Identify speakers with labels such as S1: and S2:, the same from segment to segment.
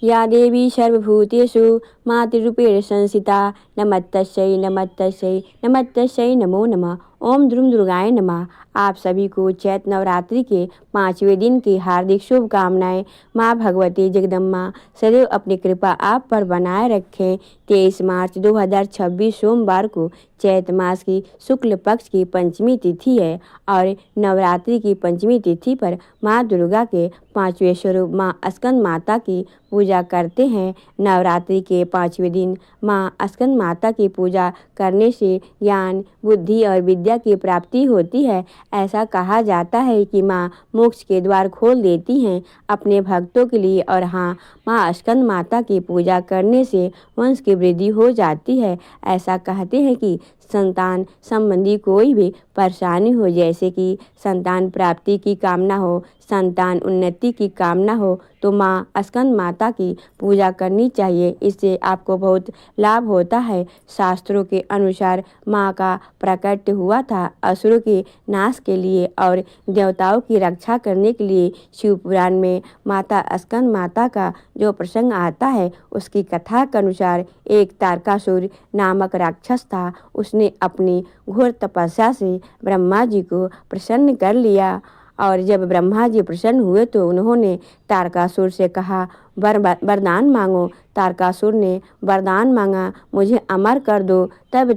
S1: या देवी सर्वभूतेषु मातृरूपेण संस्थिता नमस्तस्यै नमस्तस्यै नमस्तस्यै नमो नमः। ओम द्रुम दुर्गाय नमः। आप सभी को चैत्र नवरात्रि के 5वें दिन की हार्दिक शुभकामनाएं। माँ भगवती जगदम्बा सदैव अपनी कृपा आप पर बनाए रखें। 23 मार्च 2026 सोमवार को चैत्र मास की शुक्ल पक्ष की पंचमी तिथि है और नवरात्रि की पंचमी तिथि पर माँ दुर्गा के 5वें स्वरूप माँ स्कंद माता की पूजा करते हैं। नवरात्रि के 5वें दिन माँ स्कंद माता की पूजा करने से ज्ञान, बुद्धि और विद्या की प्राप्ति होती है। ऐसा कहा जाता है कि माँ मोक्ष के द्वार खोल देती हैं अपने भक्तों के लिए। और हाँ, माँ स्कंद माता की पूजा करने से वंश की वृद्धि हो जाती है। ऐसा कहते हैं कि संतान संबंधी कोई भी परेशानी हो, जैसे कि संतान प्राप्ति की कामना हो, संतान उन्नति की कामना हो, तो माँ स्कंद माता की पूजा करनी चाहिए। इससे आपको बहुत लाभ होता है। शास्त्रों के अनुसार माँ का प्रकट हुआ था असुरों के नाश के लिए और देवताओं की रक्षा करने के लिए। शिव पुराण में माता स्कंद माता का जो प्रसंग आता है, उसकी कथा के अनुसार एक तारकासुर नामक राक्षस था। उसने अपनी घोर तपस्या से ब्रह्मा जी को प्रसन्न कर लिया और जब ब्रह्मा जी प्रसन्न हुए तो उन्होंने तारकासुर से कहा, वरदान मांगो। तारकासुर ने वरदान मांगा, मुझे अमर कर दो। तब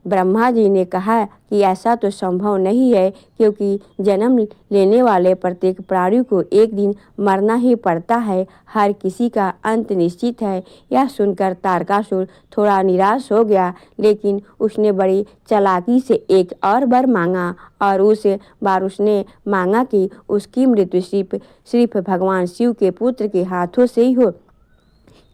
S1: ब्रह्मा जी ने कहा कि ऐसा तो संभव नहीं है, क्योंकि जन्म लेने वाले प्रत्येक प्राणी को एक दिन मरना ही पड़ता है। हर किसी का अंत निश्चित है। यह सुनकर तारकासुर थोड़ा निराश हो गया, लेकिन उसने बड़ी चालाकी से एक और वर मांगा और उस बार उसने मांगा कि उसकी मृत्यु सिर्फ भगवान शिव के पुत्र के हाथों से ही हो,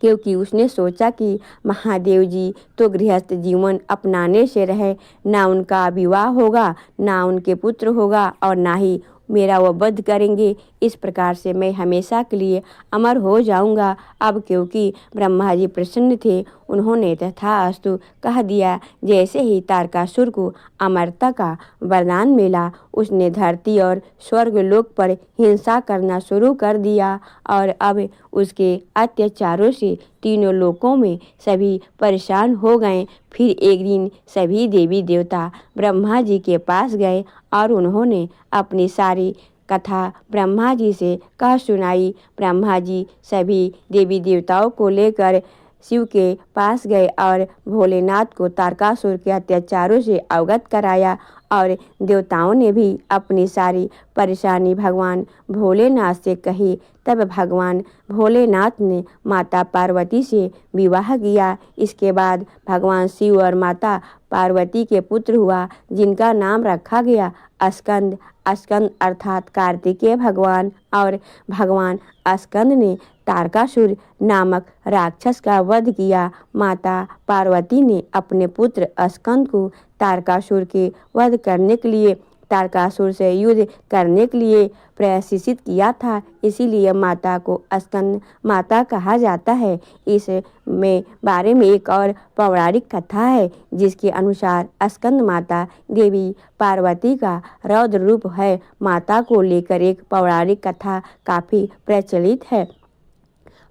S1: क्योंकि उसने सोचा कि महादेव जी तो गृहस्थ जीवन अपनाने से रहे, ना उनका विवाह होगा, ना उनके पुत्र होगा और ना ही मेरा वो वध करेंगे। इस प्रकार से मैं हमेशा के लिए अमर हो जाऊंगा। अब क्योंकि ब्रह्मा जी प्रसन्न थे, उन्होंने तथास्तु कह दिया। जैसे ही तारकासुर को अमरता का वरदान मिला, उसने धरती और स्वर्ग लोक पर हिंसा करना शुरू कर दिया और अब उसके अत्याचारों से तीनों लोकों में सभी परेशान हो गए। फिर एक दिन सभी देवी देवता ब्रह्मा जी के पास गए और उन्होंने अपनी सारी कथा ब्रह्मा जी से कह सुनाई। ब्रह्मा जी सभी देवी देवताओं को लेकर शिव के पास गए और भोलेनाथ को तारकासुर के अत्याचारों से अवगत कराया और देवताओं ने भी अपनी सारी परेशानी भगवान भोलेनाथ से कही। तब भगवान भोलेनाथ ने माता पार्वती से विवाह किया। इसके बाद भगवान शिव और माता पार्वती के पुत्र हुआ, जिनका नाम रखा गया स्कंद। स्कंद अर्थात कार्तिकेय भगवान। और भगवान स्कंद ने तारकासुर नामक राक्षस का वध किया। माता पार्वती ने अपने पुत्र स्कंद को तारकासुर के वध करने के लिए, तारकासुर से युद्ध करने के लिए प्रशिक्षित किया था। इसीलिए माता को स्कंद माता कहा जाता है। इस में बारे में एक और पौराणिक कथा है, जिसके अनुसार स्कंद माता देवी पार्वती का रौद्र रूप है। माता को लेकर एक पौराणिक कथा काफ़ी प्रचलित है।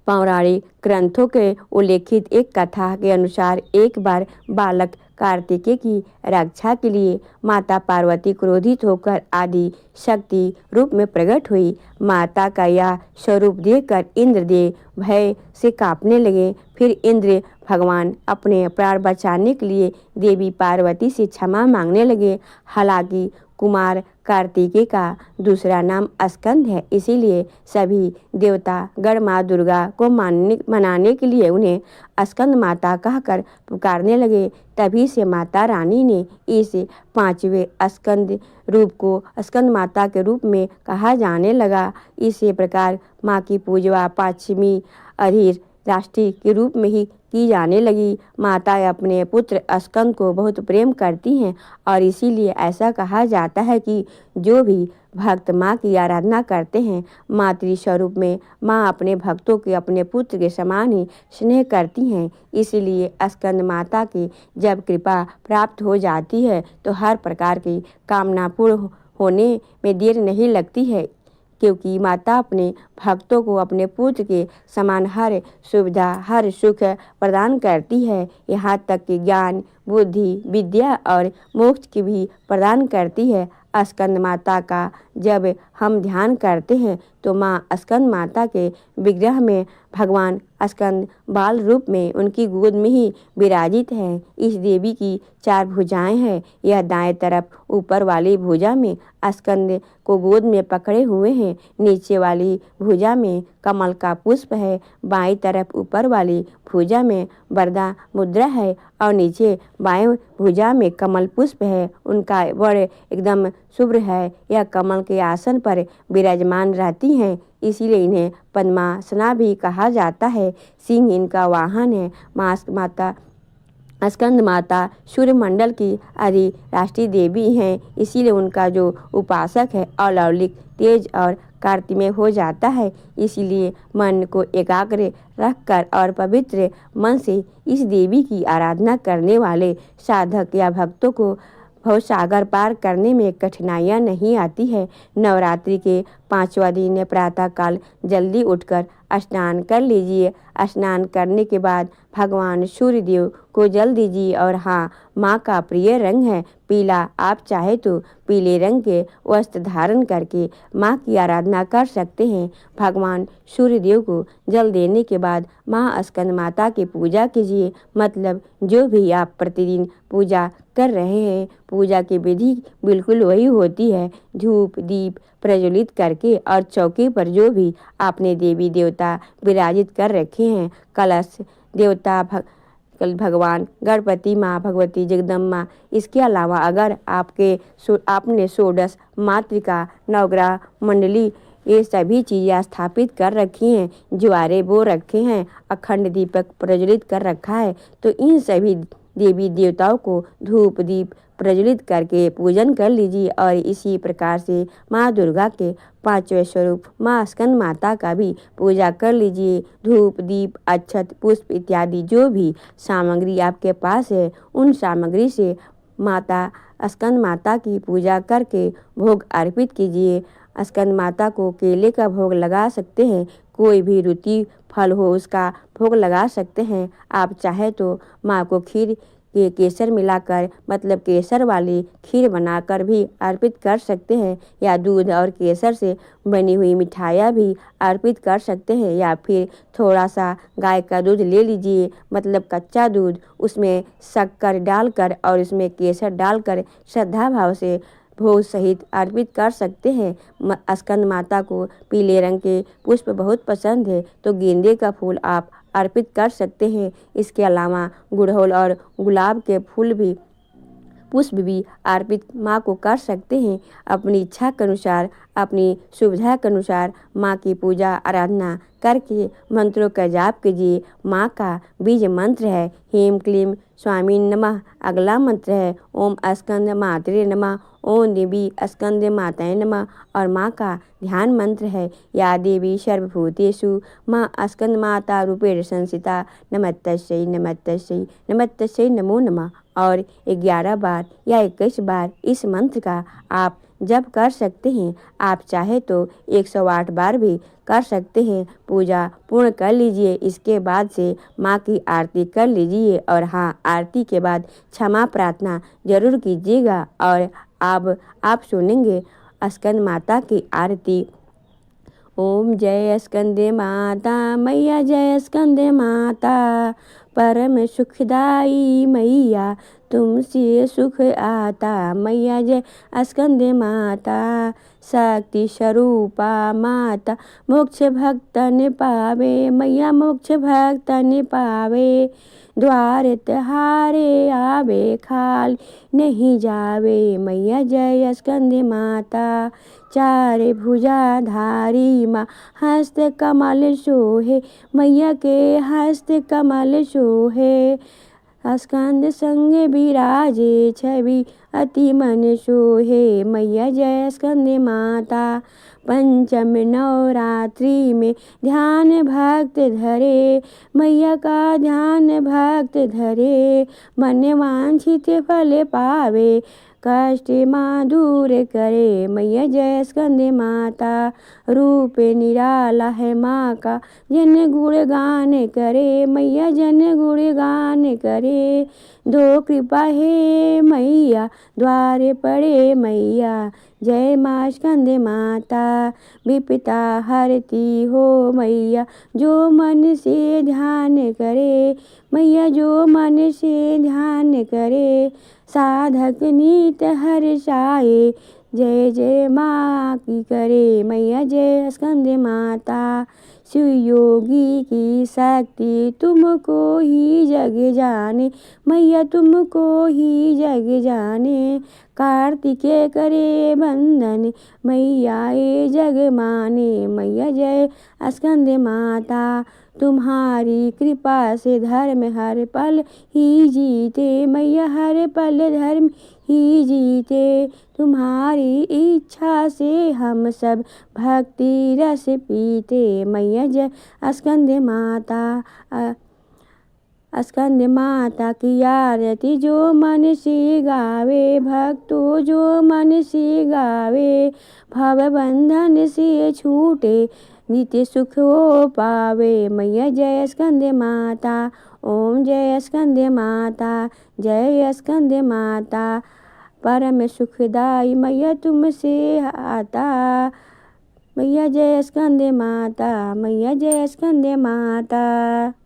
S1: पौराणिक ग्रंथों के उल्लेखित एक कथा के अनुसार एक बार बालक कार्तिकेय की रक्षा के लिए माता पार्वती क्रोधित होकर आदि शक्ति रूप में प्रकट हुई। माता का यह स्वरूप देखकर इंद्रदेव भय से कांपने लगे। फिर इंद्र भगवान अपने प्राण बचाने के लिए देवी पार्वती से क्षमा मांगने लगे। हालांकि कुमार कार्तिकेय का दूसरा नाम स्कंद है, इसीलिए सभी देवता गण माँ दुर्गा को मनाने के लिए उन्हें स्कंद माता कहकर पुकारने लगे। तभी से माता रानी ने इस 5वें स्कंद रूप को स्कंद माता के रूप में कहा जाने लगा। इसी प्रकार माँ की पूजा 5वीं अधीर राष्ट्रीय के रूप में ही की जाने लगी। माता अपने पुत्र स्कंद को बहुत प्रेम करती हैं और इसीलिए ऐसा कहा जाता है कि जो भी भक्त माँ की आराधना करते हैं, मातृ स्वरूप में माँ अपने भक्तों के अपने पुत्र के समान ही स्नेह करती हैं। इसलिए स्कंद माता की जब कृपा प्राप्त हो जाती है तो हर प्रकार की कामना पूर्ण होने में देर नहीं लगती है, क्योंकि माता अपने भक्तों को अपने पुत्र के समान हर सुविधा हर सुख प्रदान करती है, यहाँ तक कि ज्ञान बुद्धि विद्या और मोक्ष की भी प्रदान करती है। स्कंद माता का जब हम ध्यान करते हैं तो माँ स्कंद माता के विग्रह में भगवान स्कंद बाल रूप में उनकी गोद में ही विराजित हैं। इस देवी की 4 भुजाएं हैं। यह दाएं तरफ ऊपर वाली भुजा में स्कंद को गोद में पकड़े हुए हैं, नीचे वाली भुजा में कमल का पुष्प है, बाईं तरफ ऊपर वाली भुजा में वरदा मुद्रा है और नीचे बाएं भुजा में कमल पुष्प है। उनका वर्ण एकदम शुभ्र है। यह कमल के आसन पर विराजमान रहती हैं, इसीलिए इन्हें पद्मासना भी कहा जाता है। सिंह इनका वाहन है। माता स्कंद माता सूर्य मंडल की आदि राष्ट्रीय देवी हैं, इसीलिए उनका जो उपासक है अलौकिक तेज और कार्तिमय हो जाता है। इसीलिए मन को एकाग्र रखकर और पवित्र मन से इस देवी की आराधना करने वाले साधक या भक्तों को भवसागर पार करने में कठिनाइयाँ नहीं आती है। नवरात्रि के 5वां दिन प्रातःकाल जल्दी उठकर स्नान कर लीजिए। स्नान करने के बाद भगवान सूर्यदेव को जल दीजिए और हाँ, माँ का प्रिय रंग है पीला। आप चाहे तो पीले रंग के वस्त्र धारण करके माँ की आराधना कर सकते हैं। भगवान सूर्यदेव को जल देने के बाद माँ स्कंद माता की पूजा कीजिए। मतलब जो भी आप प्रतिदिन पूजा कर रहे हैं, पूजा की विधि बिल्कुल वही होती है। धूप दीप प्रज्वलित करके और चौकी पर जो भी आपने देवी देवता विराजित कर रखे हैं, कलश देवता भगवान गणपति माँ भगवती जगदम्बा, इसके अलावा अगर आपने षोडश मातृका नवग्रह मंडली ये सभी चीज़ें स्थापित कर रखी हैं, ज्वारे बो रखे हैं, अखंड दीपक प्रज्वलित कर रखा है, तो इन सभी देवी देवताओं को धूप दीप प्रज्वलित करके पूजन कर लीजिए। और इसी प्रकार से माँ दुर्गा के 5वें स्वरूप माँ स्कंद माता का भी पूजा कर लीजिए। धूप दीप अक्षत पुष्प इत्यादि जो भी सामग्री आपके पास है, उन सामग्री से माता स्कंद माता की पूजा करके भोग अर्पित कीजिए। स्कंद माता को केले का भोग लगा सकते हैं, कोई भी रुचि फल हो उसका भोग लगा सकते हैं। आप चाहे तो माँ को खीर के केसर मिलाकर मतलब केसर वाली खीर बनाकर भी अर्पित कर सकते हैं, या दूध और केसर से बनी हुई मिठाइयाँ भी अर्पित कर सकते हैं। या फिर थोड़ा सा गाय का दूध ले लीजिए, मतलब कच्चा दूध, उसमें शक्कर डालकर और उसमें केसर डालकर श्रद्धा भाव से भोग सहित अर्पित कर सकते हैं। स्कंद माता को पीले रंग के पुष्प बहुत पसंद है, तो गेंदे का फूल आप अर्पित कर सकते हैं। इसके अलावा गुड़हल और गुलाब के फूल भी पुष्प भी अर्पित माँ को कर सकते हैं। अपनी इच्छा के अनुसार अपनी सुविधा के अनुसार माँ की पूजा आराधना करके मंत्रों का जाप कीजिए। माँ का बीज मंत्र है ह्रीं क्लीं स्वामी नमः। अगला मंत्र है ओम स्कंद मातरे नमः, ओम देवी स्कंद माताए नमः। और माँ का ध्यान मंत्र है या देवी सर्वभूतेषु माँ स्कंद माता रूपेण संस्थिता नमस्तस्यै नमस्तस्यै नमस्तस्यै नमो नमः। और 11 बार या 21 बार इस मंत्र का आप जप कर सकते हैं। आप चाहे तो 108 बार भी कर सकते हैं। पूजा पूर्ण कर लीजिए। इसके बाद से माँ की आरती कर लीजिए। और हाँ, आरती के बाद क्षमा प्रार्थना जरूर कीजिएगा। और अब आप सुनेंगे स्कंद माता की आरती। ओम जय स्कंदे माता मैया, जय स्कंदे माता परम सुखदाई मैया, तुमसे सुख आता मैया। जय स्कंदे माता शक्ति स्वरूपा माता, मोक्ष भक्तन पावे मैया, मोक्ष भक्तन पावे। द्वार तुम्हारे आवे खाली नहीं जावे मैया, जय स्कंदे माता। चारे भुजा धारी माँ हस्त कमल सोहे मैया के हस्त कमल सोहे। स्कंद संग विराजे छवि अति मन सोहे मैया जय स्कंदे माता। पंचम नवरात्रि में ध्यान भक्त धरे मैया का ध्यान भक्त धरे। मन वांछित फल पावे कष्ट माँ दूर करे मैया जय स्कंदे माता। रूप निराला है माँ का जन गुणगान करे मैया जन गुणगान करे। दो कृपा है मैया द्वारे पड़े मैया जय माँ स्कंदे माता। विपदा हरती हो मैया जो मन से ध्यान करे मैया जो मन से ध्यान करे। साधक नीत हर्षाए जय जय माँ की करे मैया जय स्कंदे माता। शिव योगी की शक्ति तुमको ही जग जाने मैया तुमको ही जग जाने। कार्तिकेय करे बंधन मैया ये जग माने मैया जय स्कंदे माता। तुम्हारी कृपा से धर्म हर पल ही जीते मैया हर पल धर्म ही जीते। तुम्हारी इच्छा से हम सब भक्ति रस पीते मैया जय स्कंदे माता। स्कंदे माता की आरती जो मन से गावे भक्तों जो मन से गावे। भव बंधन से छूटे नित्य सुख हो पावे मैया जय स्कंदे माता। ओम जय स्कंदे माता जय स्कंदे माता। परम सुखदाई मैया तुमसे आता मैया जय स्कंदे माता मैया जय स्कंदे माता।